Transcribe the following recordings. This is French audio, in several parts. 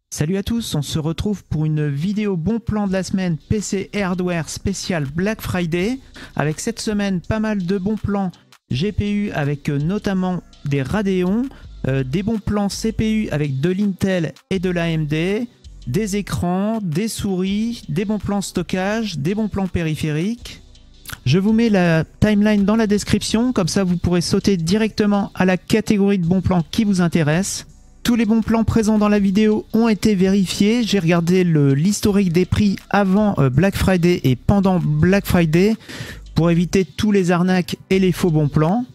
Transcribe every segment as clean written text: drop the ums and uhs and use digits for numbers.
Salut à tous, on se retrouve pour une vidéo bon plan de la semaine PC Hardware spécial Black Friday avec cette semaine pas mal de bons plans GPU avec notamment des Radeon, des bons plans CPU avec de l'Intel et de l'AMD, des écrans, des souris, des bons plans stockage, des bons plans périphériques. Je vous mets la timeline dans la description, comme ça vous pourrez sauter directement à la catégorie de bons plans qui vous intéresse. Tous les bons plans présents dans la vidéo ont été vérifiés. J'ai regardé l'historique des prix avant Black Friday et pendant Black Friday pour éviter tous les arnaques et les faux bons plans.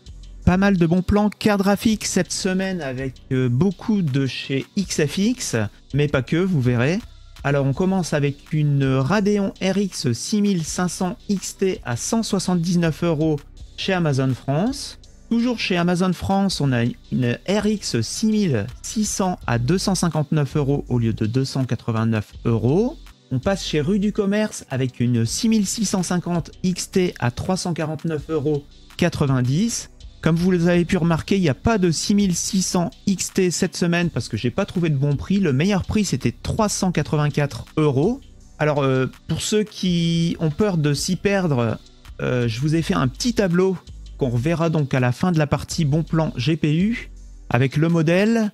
Pas mal de bons plans cartes graphiques cette semaine avec beaucoup de chez XFX, mais pas que, vous verrez. Alors on commence avec une Radeon RX 6500 XT à 179 € chez Amazon France. Toujours chez Amazon France, on a une RX 6600 à 259 € au lieu de 289 €. On passe chez Rue du Commerce avec une 6650 XT à 349,90 €. Comme vous avez pu remarquer, il n'y a pas de 6600 XT cette semaine parce que j'ai pas trouvé de bon prix. Le meilleur prix c'était 384 €. Alors pour ceux qui ont peur de s'y perdre, je vous ai fait un petit tableau qu'on reverra donc à la fin de la partie bon plan GPU avec le modèle,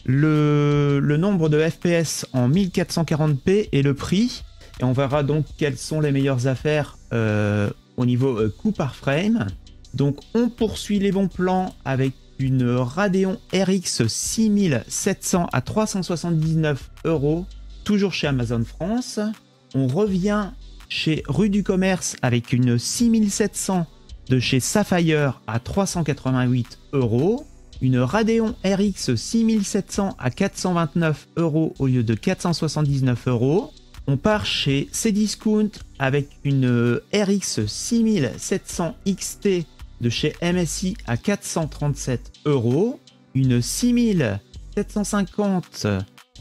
le nombre de FPS en 1440p et le prix. Et on verra donc quelles sont les meilleures affaires au niveau coût par frame. Donc on poursuit les bons plans avec une Radeon RX 6700 à 379 €, toujours chez Amazon France. On revient chez Rue du Commerce avec une 6700 de chez Sapphire à 388 €. Une Radeon RX 6700 à 429 € au lieu de 479 €. On part chez Cdiscount avec une RX 6700 XT de chez MSI à 437 €. Une 6750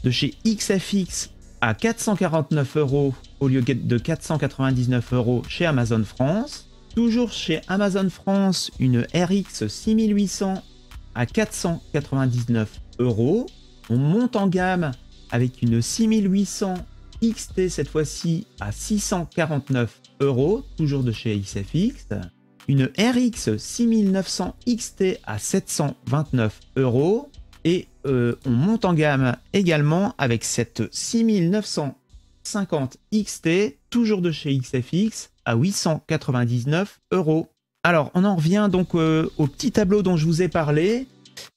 de chez XFX à 449 € au lieu de 499 € chez Amazon France. Toujours chez Amazon France, une RX 6800 à 499 €. On monte en gamme avec une 6800 XT cette fois-ci à 649 €, toujours de chez XFX. Une RX 6900 XT à 729 €. Et on monte en gamme également avec cette 6950 XT, toujours de chez XFX, à 899 €. Alors on en revient donc au petit tableau dont je vous ai parlé.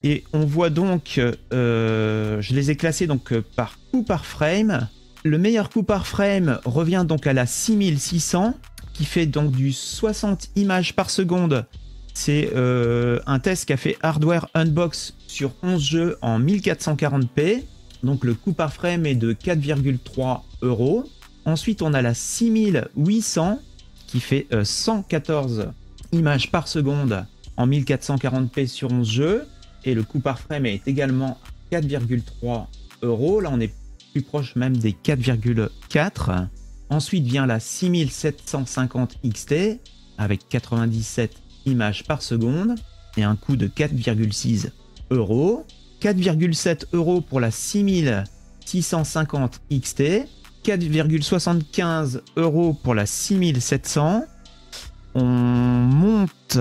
Et on voit donc, je les ai classés donc par coût par frame. Le meilleur coût par frame revient donc à la 6600, qui fait donc du 60 images par seconde. C'est un test qu'a fait Hardware Unbox sur 11 jeux en 1440p. Donc le coût par frame est de 4,3 €. Ensuite on a la 6800 qui fait 114 images par seconde en 1440p sur 11 jeux. Et le coût par frame est également 4,3 €. Là on est plus proche même des 4,4. Ensuite vient la 6750 XT avec 97 images par seconde et un coût de 4,6 €. 4,7 € pour la 6650 XT. 4,75 € pour la 6700. On monte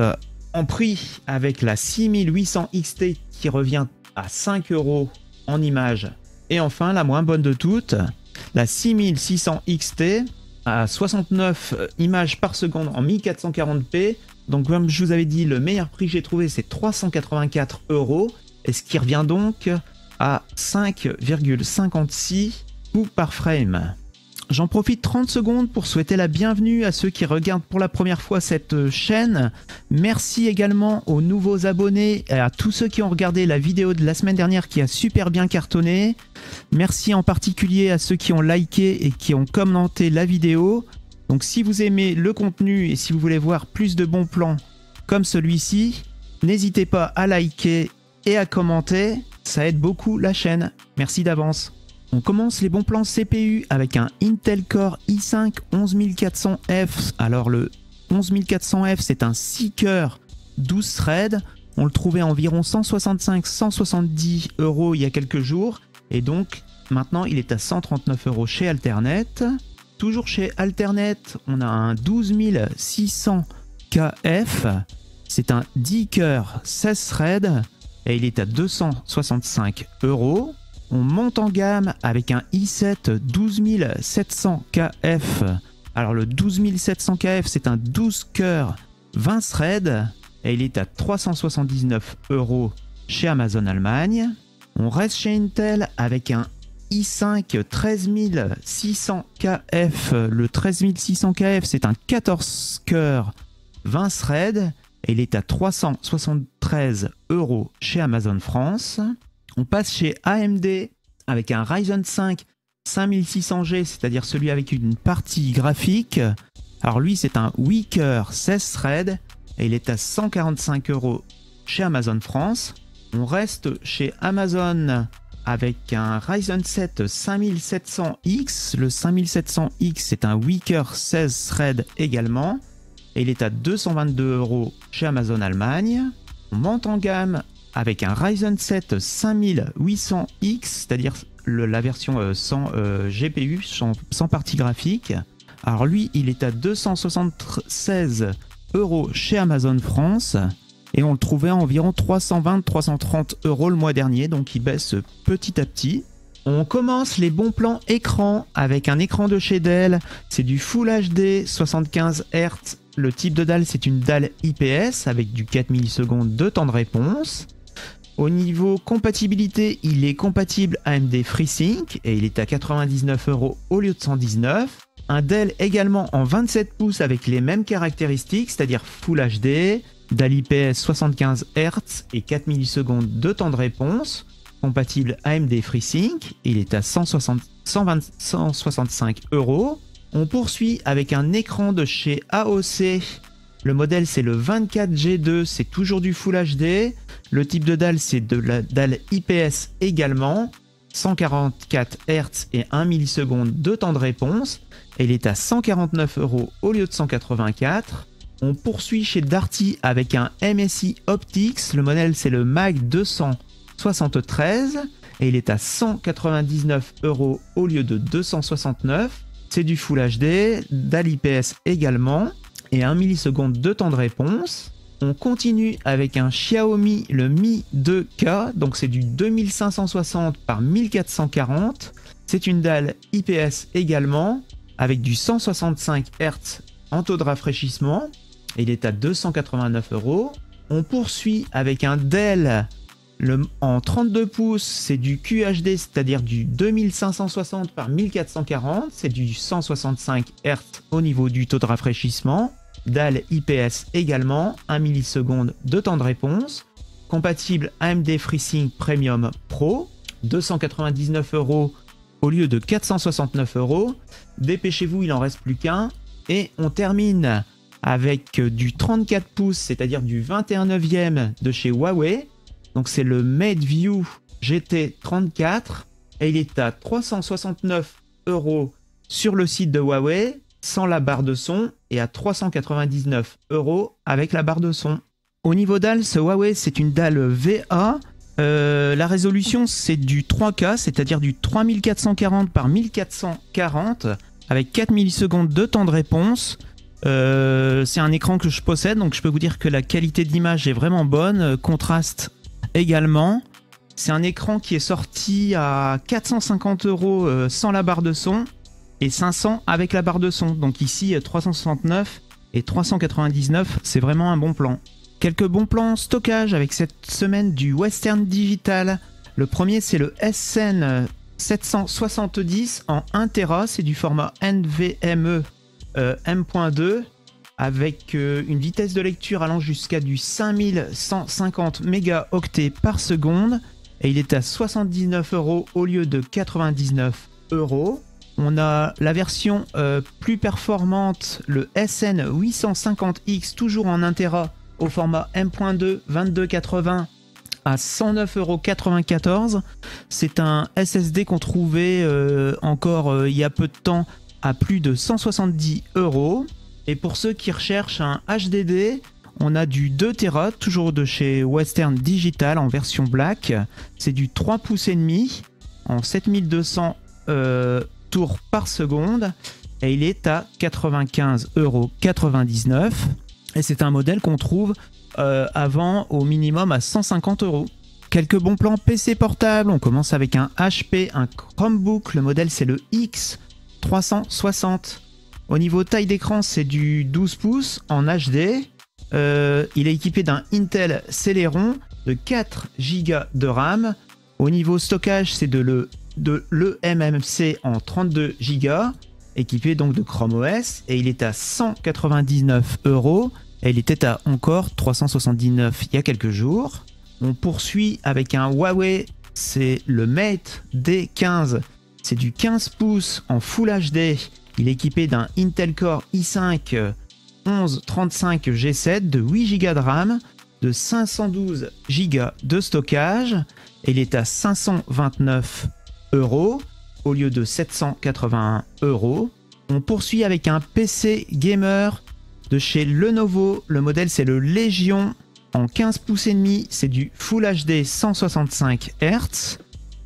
en prix avec la 6800 XT qui revient à 5 € en images. Et enfin, la moins bonne de toutes, la 6600 XT à 69 images par seconde en 1440p. Donc comme je vous avais dit, le meilleur prix que j'ai trouvé c'est 384 €. Et ce qui revient donc à 5,56 coûts par frame. J'en profite 30 secondes pour souhaiter la bienvenue à ceux qui regardent pour la première fois cette chaîne. Merci également aux nouveaux abonnés et à tous ceux qui ont regardé la vidéo de la semaine dernière qui a super bien cartonné. Merci en particulier à ceux qui ont liké et qui ont commenté la vidéo. Donc si vous aimez le contenu et si vous voulez voir plus de bons plans comme celui-ci, n'hésitez pas à liker et à commenter. Ça aide beaucoup la chaîne. Merci d'avance. On commence les bons plans CPU avec un Intel Core i5 11400F. Alors le 11400F c'est un 6 cœurs 12 threads. On le trouvait à environ 165-170 € il y a quelques jours. Et donc Maintenant, il est à 139 € chez Alternet. Toujours chez Alternet, on a un 12600 KF. C'est un 10 cœurs 16 threads et il est à 265 €. On monte en gamme avec un i7 12700 KF. Alors le 12700 KF, c'est un 12 cœurs 20 threads et il est à 379 € chez Amazon Allemagne. On reste chez Intel avec un i5 13600 KF. Le 13600 KF, c'est un 14 cœurs 20 threads et il est à 373 € chez Amazon France. On passe chez AMD avec un Ryzen 5 5600G, c'est-à-dire celui avec une partie graphique. Alors lui, c'est un 8 cœurs 16 threads et il est à 145 € chez Amazon France. On reste chez Amazon avec un Ryzen 7 5700X. Le 5700X, c'est un 8 cœurs 16 threads également. Et il est à 222 € chez Amazon Allemagne. On monte en gamme avec un Ryzen 7 5800X, c'est-à-dire la version sans GPU, sans partie graphique. Alors lui, il est à 276 € chez Amazon France. Et on le trouvait à environ 320-330 € le mois dernier, donc il baisse petit à petit. On commence les bons plans écran avec un écran de chez Dell. C'est du Full HD 75 Hz. Le type de dalle, c'est une dalle IPS avec du 4 millisecondes de temps de réponse. Au niveau compatibilité, il est compatible AMD FreeSync et il est à 99 € au lieu de 119. Un Dell également en 27 pouces avec les mêmes caractéristiques, c'est-à-dire Full HD, dalle IPS 75 Hz et 4 millisecondes de temps de réponse, compatible AMD FreeSync, il est à 165 €. On poursuit avec un écran de chez AOC. Le modèle, c'est le 24G2, c'est toujours du Full HD. Le type de dalle, c'est de la dalle IPS également. 144 Hz et 1 milliseconde de temps de réponse. Et il est à 149 € au lieu de 184. On poursuit chez Darty avec un MSI Optics. Le modèle, c'est le MAG 273. Et il est à 199 € au lieu de 269. C'est du Full HD, dalle IPS également. Et 1 milliseconde de temps de réponse. On continue avec un Xiaomi, le Mi 2K, donc c'est du 2560 par 1440. C'est une dalle IPS également, avec du 165 Hz en taux de rafraîchissement. Et il est à 289 €. On poursuit avec un Dell en 32 pouces, c'est du QHD, c'est-à-dire du 2560 par 1440. C'est du 165 Hz au niveau du taux de rafraîchissement. Dalle IPS également, 1 milliseconde de temps de réponse, compatible AMD FreeSync Premium Pro, 299 € au lieu de 469 €. Dépêchez-vous, il en reste plus qu'un. Et on termine avec du 34 pouces, c'est-à-dire du 21/9 de chez Huawei. Donc c'est le MateView GT34 et il est à 369 € sur le site de Huawei, sans la barre de son, et à 399 € avec la barre de son. Au niveau dalle, ce Huawei, c'est une dalle VA. La résolution, c'est du 3K, c'est-à-dire du 3440 par 1440, avec 4 millisecondes de temps de réponse. C'est un écran que je possède, donc je peux vous dire que la qualité d'image est vraiment bonne. Contraste également. C'est un écran qui est sorti à 450 € sans la barre de son, et 500 avec la barre de son. Donc ici 369 et 399, c'est vraiment un bon plan. Quelques bons plans stockage avec cette semaine du Western Digital. Le premier, c'est le SN 770 en 1 Tera, c'est du format NVMe M.2 avec une vitesse de lecture allant jusqu'à du 5150 mégaoctets par seconde, et il est à 79 € au lieu de 99 €. On a la version plus performante, le SN 850X, toujours en 1 Tera, au format M.2 2280 à 109,94 €. C'est un SSD qu'on trouvait encore il y a peu de temps à plus de 170 €. Et pour ceux qui recherchent un HDD, on a du 2 Tera, toujours de chez Western Digital en version black. C'est du 3 pouces et demi. en 7200 tours par seconde et il est à 95,99 €. Et c'est un modèle qu'on trouve avant au minimum à 150 €. Quelques bons plans PC portable. On commence avec un HP, un Chromebook. Le modèle c'est le X360. Au niveau taille d'écran, c'est du 12 pouces en HD. Il est équipé d'un Intel Celeron de 4 Go de RAM. Au niveau stockage, c'est de l'eMMC en 32 Go, équipé donc de Chrome OS. Et il est à 199 €. Et il était à encore 379 il y a quelques jours. On poursuit avec un Huawei, c'est le Mate D15. C'est du 15 pouces en Full HD. Il est équipé d'un Intel Core i5 1135 G7 de 8 Go de RAM, de 512 Go de stockage. Et il est à 529 € au lieu de 781 €. On poursuit avec un PC gamer de chez Lenovo. Le modèle c'est le Legion en 15 pouces et demi, c'est du Full HD 165 Hz.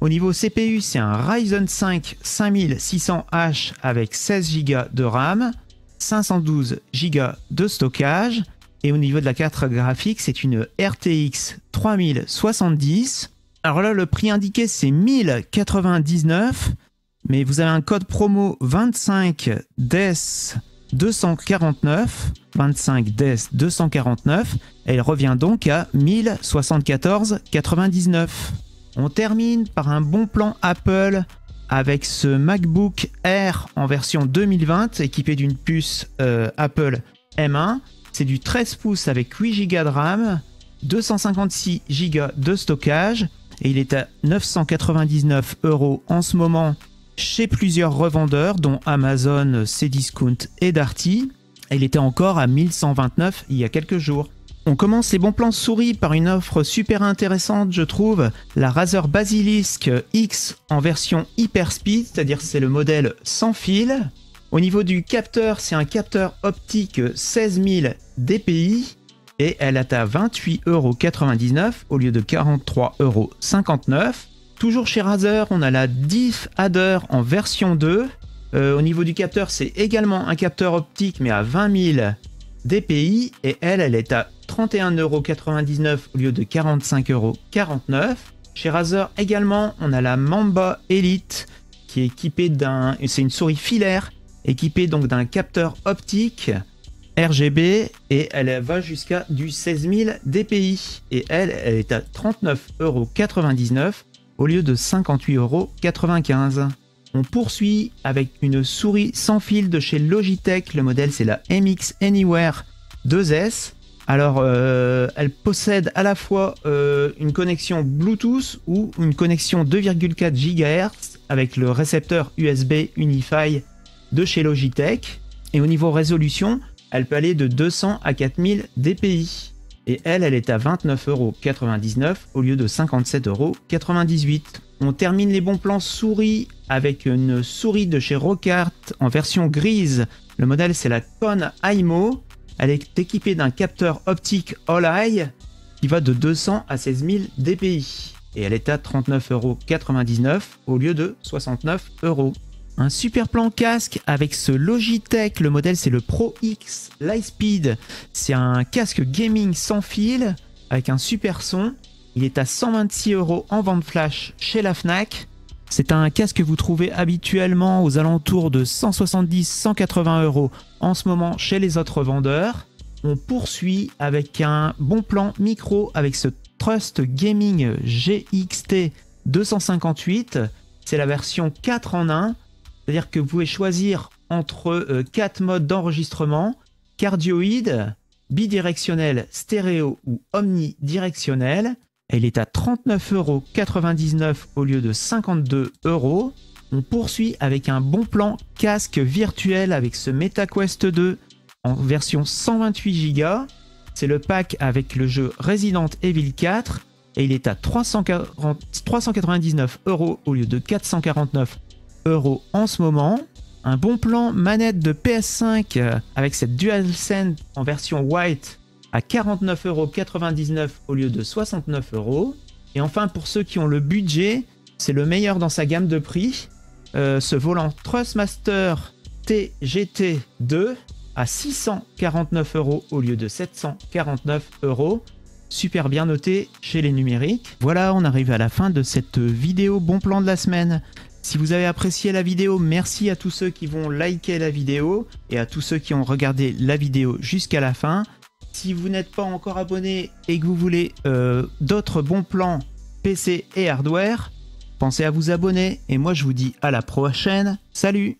Au niveau CPU, c'est un Ryzen 5 5600H avec 16 Go de RAM, 512 Go de stockage. Et au niveau de la carte graphique, c'est une RTX 3070. Alors là, le prix indiqué, c'est 1099, mais vous avez un code promo 25DES249, 25DES249, et il revient donc à 1074,99. On termine par un bon plan Apple avec ce MacBook Air en version 2020, équipé d'une puce Apple M1. C'est du 13 pouces avec 8 Go de RAM, 256 Go de stockage, et il est à 999 € en ce moment chez plusieurs revendeurs, dont Amazon, Cdiscount et Darty. Il était encore à 1129 il y a quelques jours. On commence les bons plans souris par une offre super intéressante, je trouve. La Razer Basilisk X en version Hyperspeed, c'est-à-dire c'est le modèle sans fil. Au niveau du capteur, c'est un capteur optique 16000 dpi et elle est à 28,99 € au lieu de 43,59 €. Toujours chez Razer, on a la Diff Adder en version 2. Au niveau du capteur, c'est également un capteur optique mais à 20000 dpi et elle est à 31,99 € au lieu de 45,49 €. Chez Razer également, on a la Mamba Elite qui est équipée c'est une souris filaire équipée donc d'un capteur optique RGB et elle va jusqu'à du 16000 dpi et elle est à 39,99 € au lieu de 58,95 €. On poursuit avec une souris sans fil de chez Logitech. Le modèle c'est la MX Anywhere 2S. Alors elle possède à la fois une connexion Bluetooth ou une connexion 2,4 GHz avec le récepteur USB Unify de chez Logitech. Et au niveau résolution, elle peut aller de 200 à 4000 dpi. Et elle est à 29,99 € au lieu de 57,98 €. On termine les bons plans souris avec une souris de chez Rocart en version grise. Le modèle c'est la Con Aimo. Elle est équipée d'un capteur optique All-Eye qui va de 200 à 16000 dpi. Et elle est à 39,99 € au lieu de 69 €. Un super plan casque avec ce Logitech, le modèle c'est le Pro X Lightspeed. C'est un casque gaming sans fil avec un super son. Il est à 126 € en vente flash chez la Fnac. C'est un casque que vous trouvez habituellement aux alentours de 170-180 € en ce moment chez les autres vendeurs. On poursuit avec un bon plan micro avec ce Trust Gaming GXT 258. C'est la version 4 en 1. C'est-à-dire que vous pouvez choisir entre 4 modes d'enregistrement, cardioïde, bidirectionnel, stéréo ou omnidirectionnel. Elle est à 39,99 € au lieu de 52 €. On poursuit avec un bon plan casque virtuel avec ce MetaQuest 2 en version 128 Go. C'est le pack avec le jeu Resident Evil 4 et il est à 399 € au lieu de 449 € en ce moment. Un bon plan manette de PS5 avec cette DualSense en version white à 49,99 € au lieu de 69 €. Et enfin, pour ceux qui ont le budget, c'est le meilleur dans sa gamme de prix. Ce volant Thrustmaster TGT2 à 649 € au lieu de 749 €. Super bien noté chez les numériques. Voilà, on arrive à la fin de cette vidéo bon plan de la semaine. Si vous avez apprécié la vidéo, merci à tous ceux qui vont liker la vidéo et à tous ceux qui ont regardé la vidéo jusqu'à la fin. Si vous n'êtes pas encore abonné et que vous voulez d'autres bons plans PC et hardware, pensez à vous abonner et moi je vous dis à la prochaine. Salut!